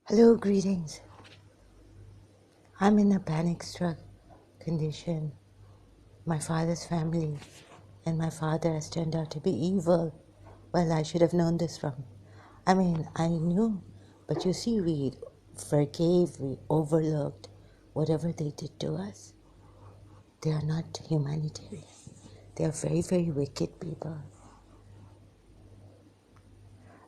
Hello, greetings. I'm in a panic struck condition. My father's family and my father has turned out to be evil. Well, I should have known this from. I knew, but you see, we forgave, we overlooked whatever they did to us. They are not humanitarian. They are very, very wicked people.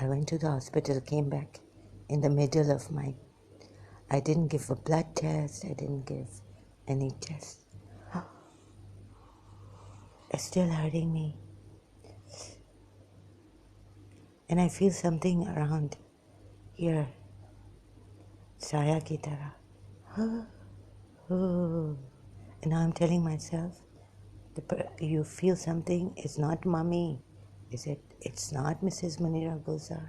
I went to the hospital, came back in the middle of my. I didn't give a blood test. I didn't give any tests. It's still hurting me. And I feel something around here. Saya ki tarah. And now I'm telling myself, you feel something. It's not mommy. Is it? It's not Mrs. Munira Gulzar.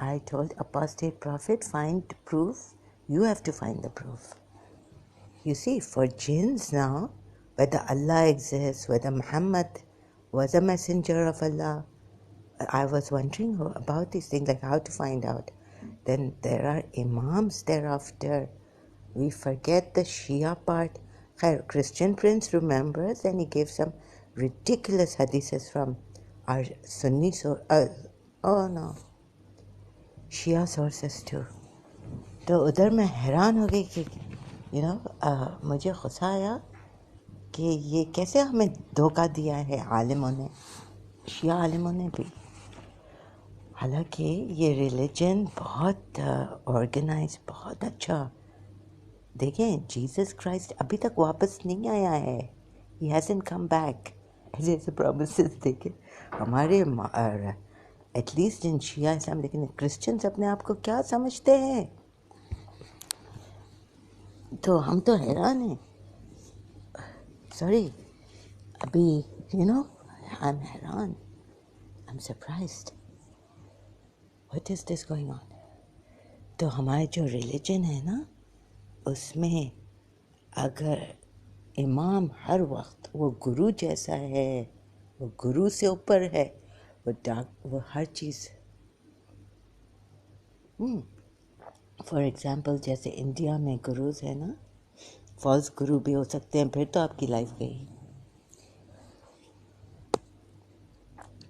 I told apostate prophet, find proof. You have to find the proof. You see, for jinns now, whether Allah exists, whether Muhammad was a messenger of Allah. I was wondering about these things, like how to find out. Then there are imams thereafter. We forget the Shia part. Christian Prince remembers, and he gave some ridiculous hadiths from our Sunni oh no, Shia sources too. تو ادھر میں حیران ہو گئی کہ مجھے غصہ آیا کہ یہ کیسے ہمیں دھوکہ دیا ہے عالموں نے، شیعہ عالموں نے بھی. حالانکہ یہ ریلیجن بہت آرگنائز، بہت اچھا. دیکھیں جیسس کرائسٹ ابھی تک واپس نہیں آیا ہے. ہی ہیزنٹ کم بیک. ایسے ایسے پرومسز دیکھیں ہمارے ایٹ لیسٹ ان شیعہ اسلام. لیکن کرسچنس اپنے آپ کو کیا سمجھتے ہیں؟ تو ہم تو حیران ہیں. سوری ابھی آئی ایم حیران، I am surprised. What is this going on? تو ہمارے جو ریلیجن ہے نا، اس میں اگر امام ہر وقت وہ گرو جیسا ہے، وہ گرو سے اوپر ہے، وہ ہر چیز. فار ایگزامپل جیسے انڈیا میں گروز ہے نا، فالس گرو بھی ہو سکتے ہیں، پھر تو آپ کی لائف گئی.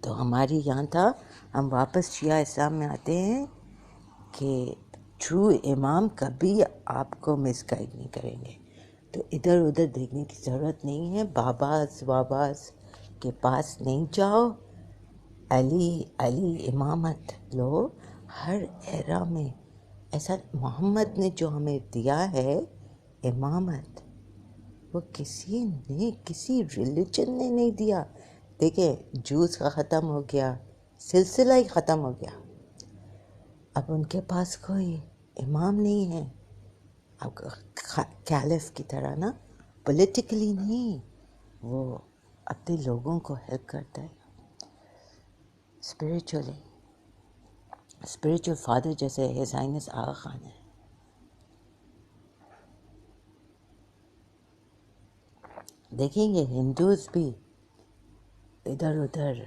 تو ہماری یہاں تھا، ہم واپس شیعہ اسلام میں آتے ہیں کہ ٹرو امام کبھی آپ کو مس گائڈ نہیں کریں گے. تو ادھر ادھر دیکھنے کی ضرورت نہیں ہے. باباز واباز کے پاس نہیں جاؤ. علی امامت لو. ہر ایرا میں ایسا محمد نے جو ہمیں دیا ہے امامت، وہ کسی نے، کسی ریلیجن نے نہیں دیا. دیکھیں جوز کا ختم ہو گیا، سلسلہ ہی ختم ہو گیا. اب ان کے پاس کوئی امام نہیں ہے. اب کیلف کی طرح نا، پولیٹیکلی نہیں، وہ اپنے لوگوں کو ہیلپ کرتا ہے اسپریچولی. اسپریچول فادر جیسے ہز ہائنس آغا خان ہے. دیکھیں گے ہندوز بھی ادھر ادھر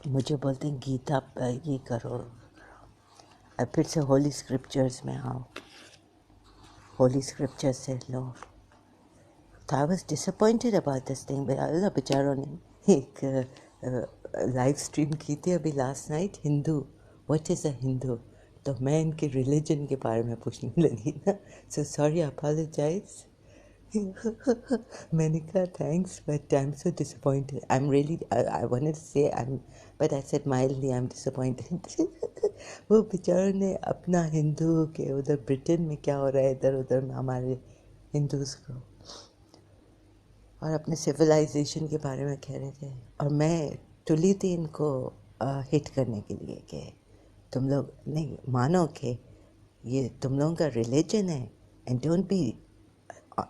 مجھے بولتے ہیں گیتا یہ کرو، پھر سے ہولی اسکرپچرز میں آؤ، ہولی اسکرپچر سے لو. تو I was disappointed about this thing. اللہ بیچاروں نے ایک لائیو اسٹریم کی تھی ابھی last night, Hindu what is a Hindu. تو میں ان کے ریلیجن کے بارے میں پوچھنے لگی نا. So sorry, apologise. میں نے کہا thanks but I am so disappointed. I am really I wanted to say but I said mildly I am disappointed. وہ بیچاروں نے اپنا ہندو کے ادھر برٹن میں کیا ہو رہا ہے ادھر ادھر میں ہمارے ہندوز کو، اور اپنے سویلائزیشن کے بارے میں کہہ رہے تھے. اور میں تلی تھی ان کو ہٹ کرنے کے لیے کہ تم لوگ نہیں مانو کہ یہ تم لوگوں کا ریلیجن ہے and don't be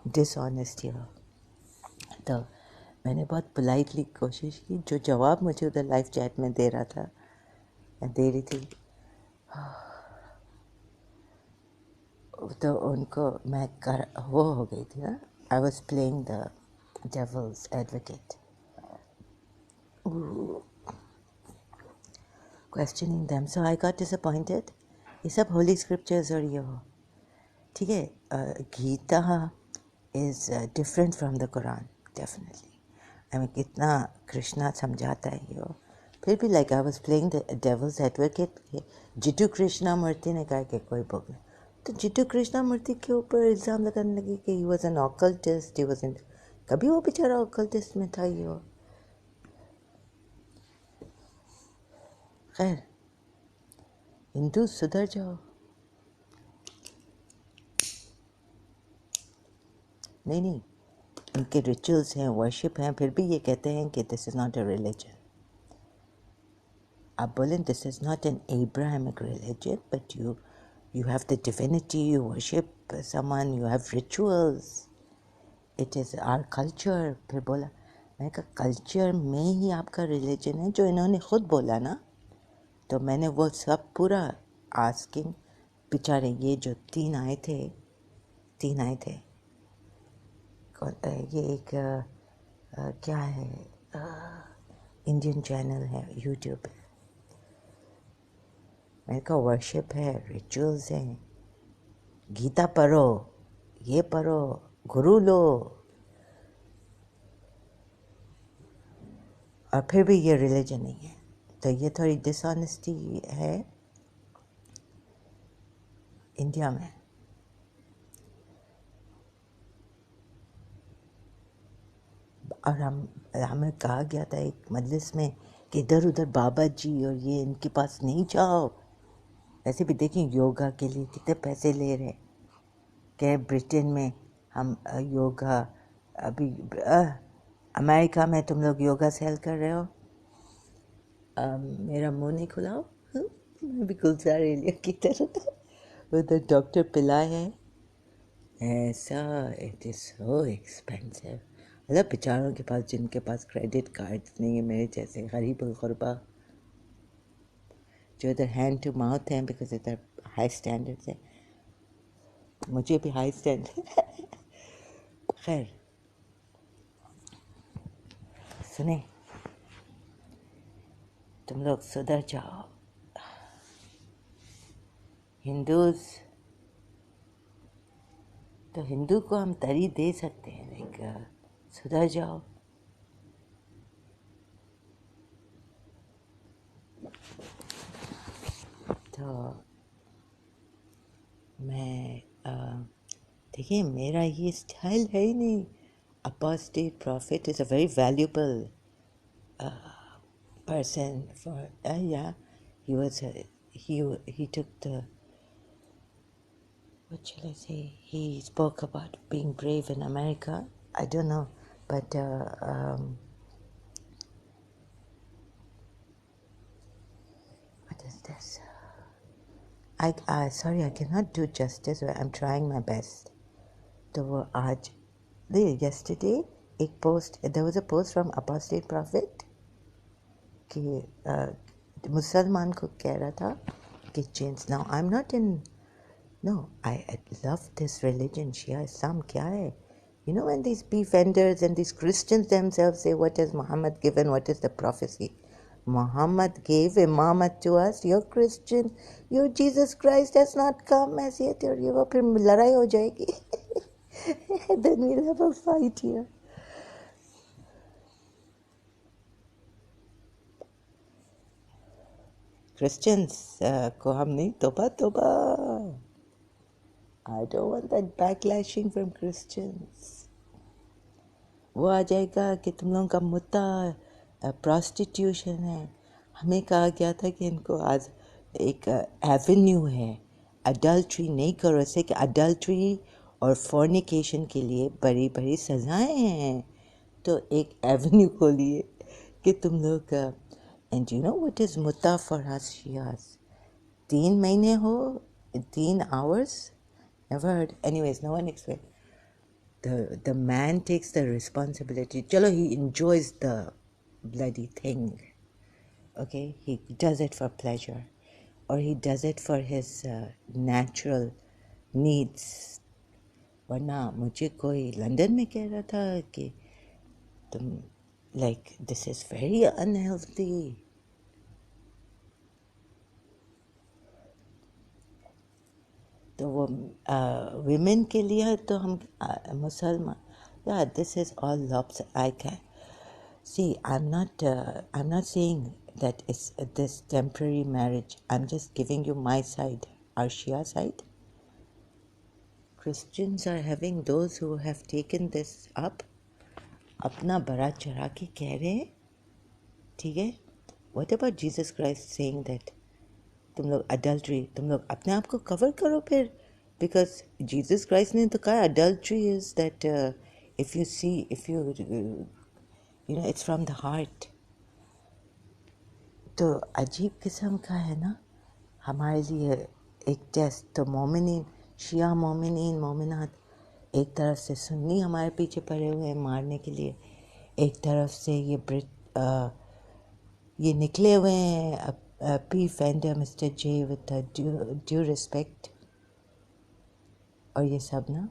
dishonest. تو میں نے بہت پولائٹلی کوشش کی. جو جواب مجھے ادھر لائف چیٹ میں دے رہا تھا، دے رہی تھی، تو ان کو میں وہ ہو گئی تھی نا. I was playing the devil's advocate, questioning them. So I got disappointed. یہ سب ہولی اسکرپچرز اور یہ ہو ٹھیک ہے. Gita is different from the قرآن ڈیفینیٹلی. کتنا کرشنا سمجھاتا ہے یہ ہو. پھر بھی like I was playing the devil's advocate. Jiddu Krishnamurti نے کہا کہ کوئی بک نہیں. تو جٹو کرشنا مورتی کے اوپر الزام لگانے لگے کہ he was an occultist. He was an, کبھی وہ بیچارہ آکلٹسٹ میں تھا یہ ہو. خیر ہندو سدھر جاؤ. نہیں ان کے ریچولس ہیں، ورشپ ہیں، پھر بھی یہ کہتے ہیں کہ دس از ناٹ اے ریلیجن. آپ بولیں this is not an Abrahamic religion but you have the divinity, you worship someone, you have rituals, it is our culture. پھر بولا، میں نے کہا کلچر میں ہی آپ کا ریلیجن ہے جو انہوں نے خود بولا نا. تو میں نے وہ سب پورا آسکنگ. بیچارے یہ جو تین آئے تھے یہ ایک کیا ہے انڈین چینل ہے یوٹیوب پہ. میں نے کہا ورشپ ہے, ریچولز ہیں, گیتا پڑھو, یہ پڑھو, گرو لو, اور پھر بھی یہ ریلیجن نہیں ہے. تو یہ تھوڑی ڈس آنیسٹی ہے انڈیا میں. اور ہمیں کہا گیا تھا ایک مجلس میں کہ ادھر ادھر بابا جی اور یہ ان کے پاس نہیں جاؤ. ایسے بھی دیکھیں یوگا کے لیے کتنے پیسے لے رہے. کہ برٹن میں ہم یوگا, ابھی امریکہ میں تم لوگ یوگا سیل کر رہے ہو. میرا منہ نہیں کھلاؤ, میں بھی گلزار ایریا کی طرح. ادھر ڈاکٹر پلائے ہے ایسا, اٹ از سو ایکسپینسو. مطلب بیچاروں کے پاس, جن کے پاس کریڈٹ کارڈ نہیں ہے, میرے جیسے غریب الغربا جو ادھر ہینڈ ٹو ماؤتھ ہیں, بیکاز ادھر ہائی اسٹینڈرڈ ہے. مجھے بھی ہائی اسٹینڈرڈ. خیر سنیں, تم لوگ سدھر جاؤ. ہندوز تو ہندو کو ہم تری دے سکتے ہیں, لائک سدھر جاؤ. تو میں دیکھیے, میرا یہ اسٹائل ہے ہی نہیں. Apostate prophet is a very valuable person for, yeah, he was, he took the, what shall I say, he spoke about being brave in America. I don't know, but what is this? Sorry, I cannot do justice. I'm trying my best. تو وہ آج, yesterday ایک post, there was a post from Apostate Prophet کہ مسلمان کو کہہ رہا تھا کہ change. Now I'm not in, no, I love this religion, Shia Islam کیا ہے. You know, when these beef vendors and these Christians themselves say, what has Muhammad given, what is the prophecy? Muhammad gave imamat to us, you're Christian, your Jesus Christ has not come as yet, اور یہ وہ پھر لڑائی ہو جائے گی. Then we'll have a fight here. Christians کو ہم نہیں, توبہ توبہ. I don't want that backlashing from Christians. وہ آ جائے گا کہ تم لوگوں کا مدعا پراسٹیٹیوشن ہے. ہمیں کہا گیا تھا کہ ان کو آج ایک ایونیو ہے, اڈلٹری نہیں کرو. ایسے کہ اڈلٹری اور فورنیکیشن کے لیے بڑی بڑی سزائیں ہیں, تو ایک ایونیو کھولیے کہ تم لوگ. And you know what is مدعا فار اس شیعاز, 3 مہینے ہو, 3 hours, never heard. Anyways, no one explained. The man takes the responsibility. Chalo, he enjoys the bloody thing. Okay, he does it for pleasure, or he does it for his natural needs. ورنہ مجھے کوئی London میں کہہ رہا تھا کہ تم, like, this is very unhealthy. تو وہ ویمن کے لیے تو ہم مسلمان, yeah, this is all lobs. I can see, I'm not saying that it's this temporary marriage. I'm just giving you my side, our Shia side. Christians are having those who have taken this up, اپنا بڑا چڑھا کے کہہ رہے ہیں, ٹھیک ہے. What about Jesus Christ saying that تم لوگ اڈلٹری, تم لوگ اپنے آپ کو کور کرو پھر, بیکاز جیزس کرائسٹ نے تو کہا adultery is that if you see, if you know, it's from the heart. تو عجیب قسم کا ہے نا ہمارے لیے ایک ٹیسٹ. تو مومنین, شیعہ مومنین مومنات ایک طرف سے سنی ہمارے پیچھے پڑے ہوئے ہیں مارنے کے لیے, ایک طرف سے یہ نکلے ہوئے ہیں P fender Mr J with due respect. اور یہ سب نا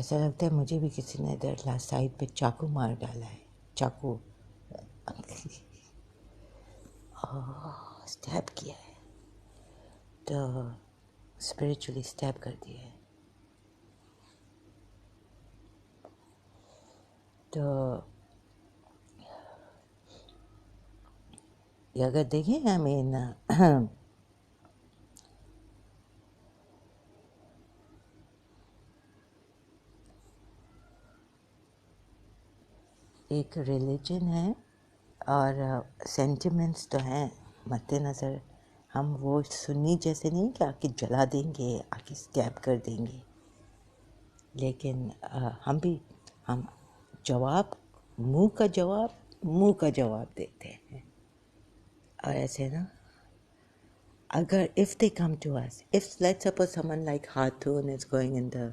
ایسا لگتا ہے مجھے بھی کسی نے ادھر لاسٹ سائڈ پہ چاقو مار ڈالا ہے. چاقو اسٹیپ کیا ہے، تو اسپریچولی اسٹیپ کر دیا ہے. تو یہ اگر دیکھیں ایک ریلیجن ہے اور سینٹیمنٹس تو ہیں مد نظر. ہم وہ سنی جیسے نہیں کہ آ کے جلا دیں گے، آ کے اسٹیپ کر دیں گے، لیکن ہم جواب منہ کا جواب دیتے ہیں. اور ایسے نا اگر if they come to us, if let's suppose someone like Khatun is going in the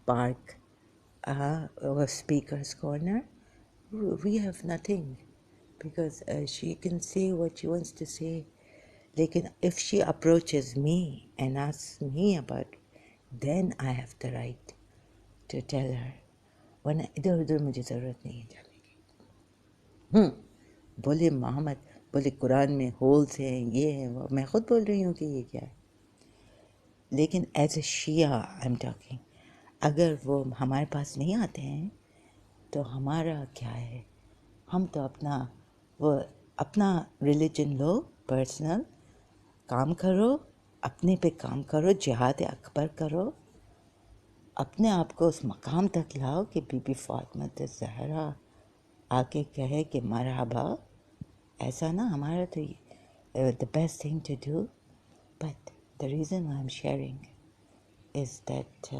park or speaker's corner, we have nothing because she can say what she wants to say. Lekin if she approaches me and asks me about, then I have the right to tell her. ورنہ ادھر ادھر مجھے ضرورت نہیں ہے جانے کی. بولے محمد، بولے قرآن میں ہولز ہیں، یہ ہیں، وہ میں خود بول رہی ہوں کہ یہ کیا ہے. لیکن as a Shia I am talking, اگر وہ ہمارے پاس نہیں آتے ہیں تو ہمارا کیا ہے؟ ہم تو اپنا ریلیجن لو، پرسنل کام کرو، اپنے پہ کام کرو، جہاد اکبر کرو، اپنے آپ کو اس مقام تک لاؤ کہ بی بی فاطمہ الزہرا آ کے کہے کہ مرحبا. ایسا نا ہمارا تو the best thing to do. But the reason why I'm sharing is that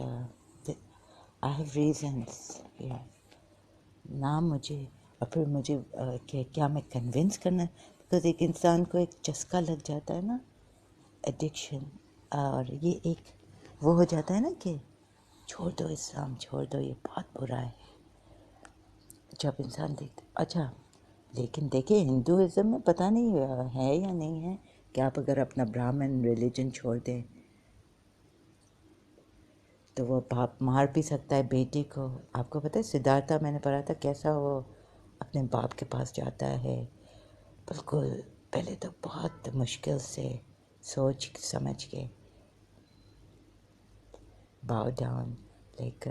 I have reasons. Yeah. نہ مجھے اور پھر مجھے کہ کیا میں کنونس کرنا، بیکاز ایک انسان کو ایک چسکا لگ جاتا ہے نا، ایڈکشن، اور یہ ایک وہ ہو جاتا ہے نا کہ چھوڑ دو اسلام، چھوڑ دو، یہ بہت برا ہے. جب انسان دیکھتا اچھا، لیکن دیکھیں ہندوازم میں پتہ نہیں ہے یا نہیں ہے کہ آپ اگر اپنا برہمن ریلیجن چھوڑ دیں تو وہ باپ مار بھی سکتا ہے بیٹی کو. آپ کو پتہ ہے سدھارتھا میں نے پڑھا تھا کیسا وہ اپنے باپ کے پاس جاتا ہے، بالکل پہلے تو بہت مشکل سے سوچ سمجھ کے باؤ ڈاؤن، لائک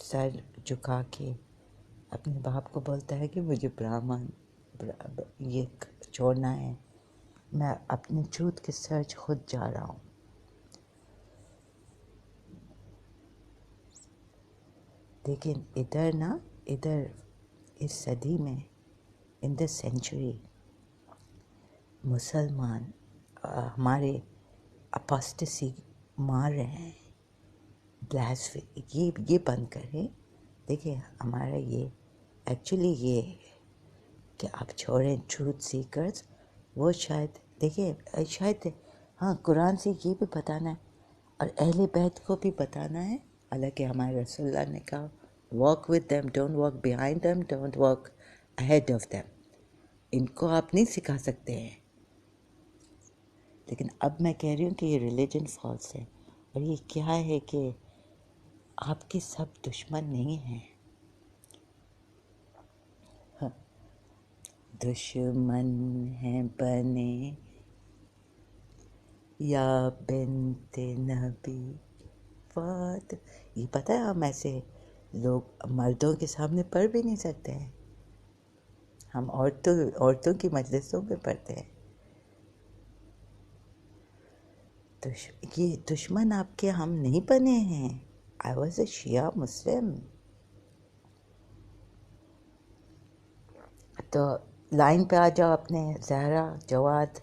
سر جھکا کے اپنے باپ کو بولتا ہے کہ مجھے برہمن یہ چھوڑنا ہے، میں اپنے ٹروتھ کے سرچ خود جا رہا ہوں. لیکن ادھر اس صدی میں ان دا سینچری مسلمان ہمارے اپاسٹسی مار رہے ہیں. یہ بند کریں. دیکھیں ہمارا یہ ایکچولی یہ کہ آپ چھوڑیں ٹروتھ سیکرز، وہ شاید دیکھیں شاید ہاں قرآن سے یہ بھی بتانا ہے اور اہل بیت کو بھی بتانا ہے. حالانکہ ہمارے رسول اللہ نے کہا walk with them, don't walk behind them, don't walk ahead of them. ان کو آپ نہیں سکھا سکتے ہیں. لیکن اب میں کہہ رہی ہوں کہ یہ ریلیجن فالس ہے، اور یہ کیا ہے کہ آپ کے سب دشمن نہیں ہیں. دشمن ہیں بنے یا بنت نبی فات. یہ پتہ ہے ہم ایسے لوگ مردوں کے سامنے پڑھ بھی نہیں سکتے ہیں، ہم عورتوں کی مجلسوں میں پڑھتے ہیں. یہ دشمن آپ کے ہم نہیں بنے ہیں. آئی واز اے شیعہ مسلم. تو لائن پہ آ جاؤ اپنے زہرا جواد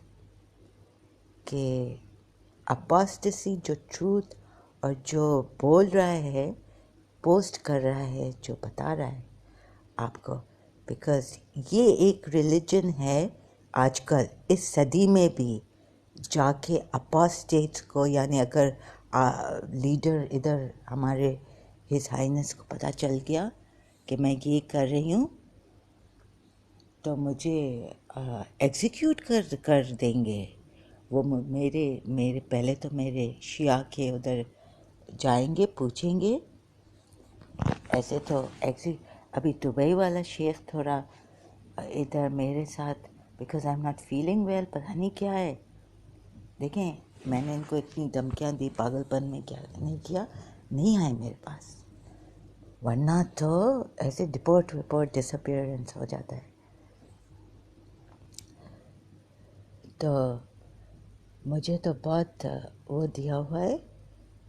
کہ اپاسٹسی جو ٹروتھ اور جو بول رہا ہے، پوسٹ کر رہا ہے، جو بتا رہا ہے آپ کو، بیکاز یہ ایک ریلیجن ہے آج کل اس صدی میں بھی جا کے اپاسٹیٹس کو، یعنی اگر لیڈر ادھر ہمارے ہز ہائنس کو پتہ چل گیا کہ میں یہ کر رہی ہوں تو مجھے ایگزیکیوٹ کر دیں گے. وہ میرے پہلے تو میرے شیعہ کے ادھر جائیں گے، پوچھیں گے ایسے تو ایکسی ابھی دبئی والا شیخ تھوڑا ادھر میرے ساتھ because I am not feeling well, پتہ نہیں کیا ہے. دیکھیں میں نے ان کو اتنی دھمکیاں دی، پاگل پن میں کیا نہیں کیا، نہیں آئے میرے پاس، ورنہ تو ایسے رپورٹ ڈس اپیئرنس ہو جاتا ہے. تو مجھے تو بہت وہ دیا ہوا ہے.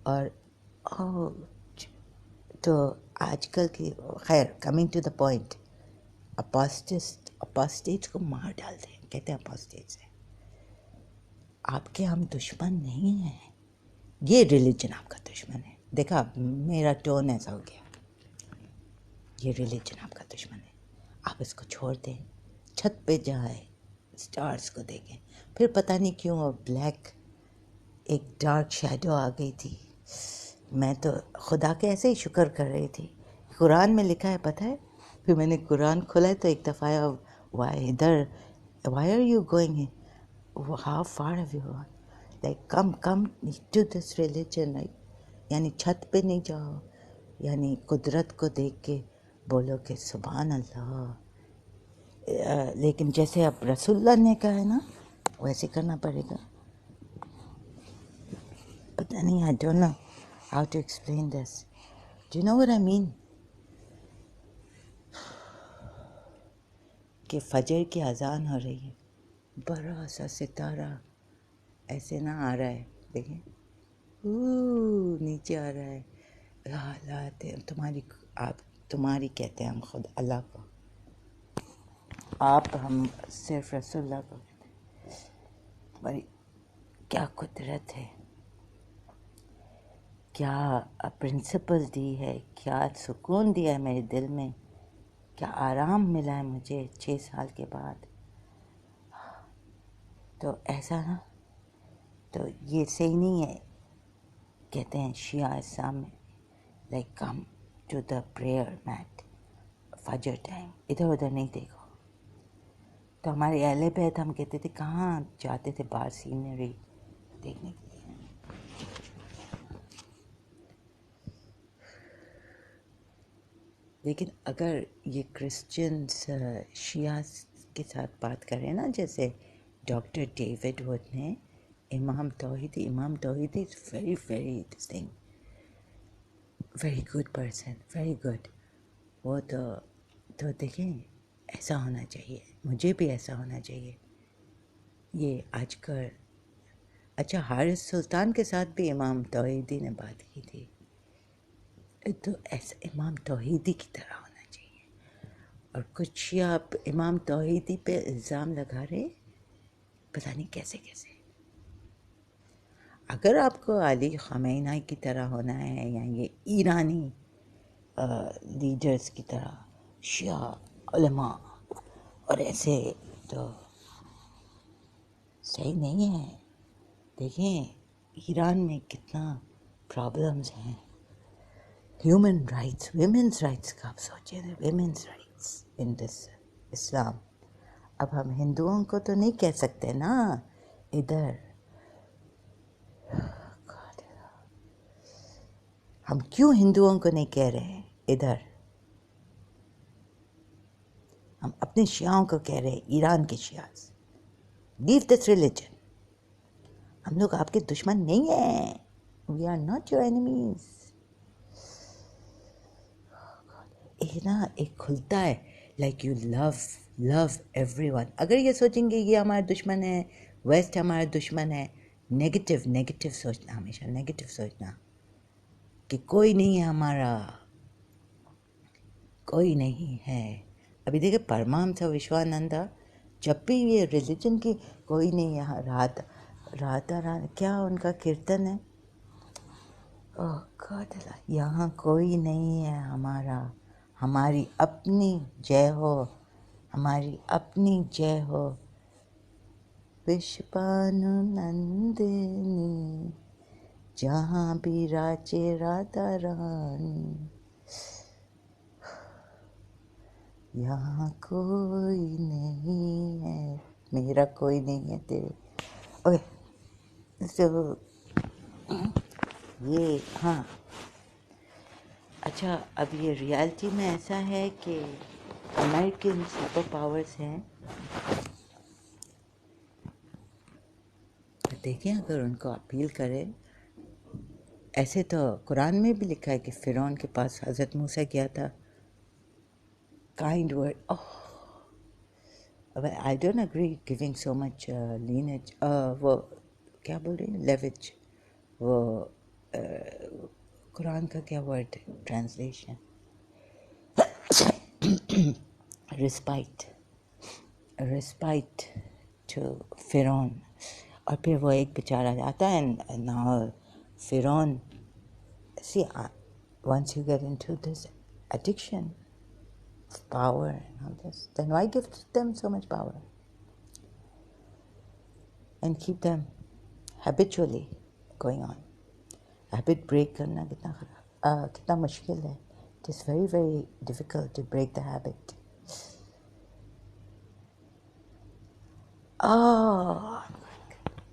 اور تو آج کل کی خیر کمنگ ٹو دا پوائنٹ، اپاسٹیٹ کو مار ڈالتے ہیں، کہتے ہیں اپاسٹیٹ سے آپ کے ہم دشمن نہیں ہیں، یہ ریلیجن آپ کا دشمن ہے. دیکھا میرا ٹون ایسا ہو گیا، یہ ریلیجن آپ کا دشمن ہے. آپ اس کو چھوڑ دیں، چھت پہ جائیں، اسٹارز کو دیکھیں. پھر پتہ نہیں کیوں وہ بلیک ایک ڈارک شیڈو آ گئی تھی. میں تو خدا کے ایسے ہی شکر کر رہی تھی. قرآن میں لکھا ہے پتہ ہے، پھر میں نے قرآن کھولا ہے تو ایک دفعہ ادھر why are you going, how far have you gone, like come to this religion, یعنی چھت پہ نہیں جاؤ، یعنی قدرت کو دیکھ کے بولو کہ سبحان اللہ. لیکن جیسے اب رسول اللہ نے کہا ہے نا ویسے کرنا پڑے گا. پتہ نہیں، I don't know how to explain this. Do you know what I mean? کہ فجر کی اذان ہو رہی ہے، بڑا سا ستارہ ایسے نہ آ رہا ہے، دیکھیں نیچے آ رہا ہے. حالات تمہاری کہتے ہیں ہم خود اللہ کو، آپ ہم صرف رسول اللہ کو کہتے ہیں. تمہاری کیا قدرت ہے، کیا پرنسپل دی ہے، کیا سکون دیا ہے میرے دل میں، کیا آرام ملا ہے مجھے 6 سال کے بعد. تو ایسا نا، تو یہ صحیح نہیں ہے. کہتے ہیں شیعہ اسلام میں like come to the prayer mat فجر ٹائم، ادھر ادھر نہیں دیکھو. تو ہمارے اہل بیت ہم کہتے تھے کہاں جاتے تھے باہر سینری دیکھنے کے لیے. لیکن اگر یہ کرسچنس شیعہ کے ساتھ بات کریں نا، جیسے ڈاکٹر ڈیوڈ وڈ نے، امام Tawhidi is very very this thing, very good person, very good. وہ تو دیکھیں ایسا ہونا چاہیے، مجھے بھی ایسا ہونا چاہیے. یہ آج کل اچھا حارث سلطان کے ساتھ بھی امام توحیدی نے بات کی تھی، تو ایسا امام توحیدی کی طرح ہونا چاہیے. اور کچھ شیعہ امام توحیدی پہ الزام لگا رہے، پتہ نہیں کیسے کیسے. اگر آپ کو علی خامنہ کی طرح ہونا ہے یا یہ ایرانی لیڈرز کی طرح شیعہ علماء اور ایسے، تو صحیح نہیں ہے. دیکھیں ایران میں کتنا پرابلمز ہیں. ہیومن رائٹس، ویمنس رائٹس کا آپ سوچیں، ویمنس رائٹس ان دس اسلام. اب ہم ہندوؤں کو تو نہیں کہہ سکتے نا ادھر، ہم کیوں ہندوؤں کو نہیں کہہ رہے ہیں ادھر، ہم اپنے شیعوں کو کہہ رہے ہیں، ایران کے شیعہ. لیو دس ریلیجن، ہم لوگ آپ کے دشمن نہیں ہیں، we are not your enemies. ایک کھلتا ہے like you love everyone. اگر یہ سوچیں گے یہ ہمارا دشمن ہے، ویسٹ ہمارا دشمن ہے، نیگیٹو سوچنا، ہمیشہ نیگیٹو سوچنا کہ کوئی نہیں ہے ہمارا، کوئی نہیں ہے. ابھی دیکھیں پرمہنس وشوانندا جب بھی یہ ریلیجن کی کوئی نہیں ہے، رادھا کیا ان کا کیرتن ہے، یہاں کوئی نہیں ہے ہمارا، ہماری اپنی جے ہو، ہماری اپنی جے ہو. وشپانو نندنی جہاں بھی راجے رادھا رانی، یہاں کوئی نہیں ہے میرا، کوئی نہیں ہے تیرے. اوکے، سو یہ ہاں اچھا اب یہ ریالٹی میں ایسا ہے کہ امریکن سپر پاورز ہیں، دیکھیں اگر ان کو اپیل کرے. ایسے تو قرآن میں بھی لکھا ہے کہ فرعون کے پاس حضرت موسیٰ کیا تھا، kind word. I don't agree giving so much lineage. وہ کیا بول رہی ہیں لیویج، وہ قرآن کا کیا ورڈ ٹرانسلیشن، رسپائٹ ٹو فرعون. اور پھر وہ ایک بیچارہ جاتا ہے نا فرعون. سی once you get into this addiction of power and all this, then why give them so much power and keep them habitually going on. Habit break کرنا کتنا مشکل ہے. It is very very difficult to break the habit.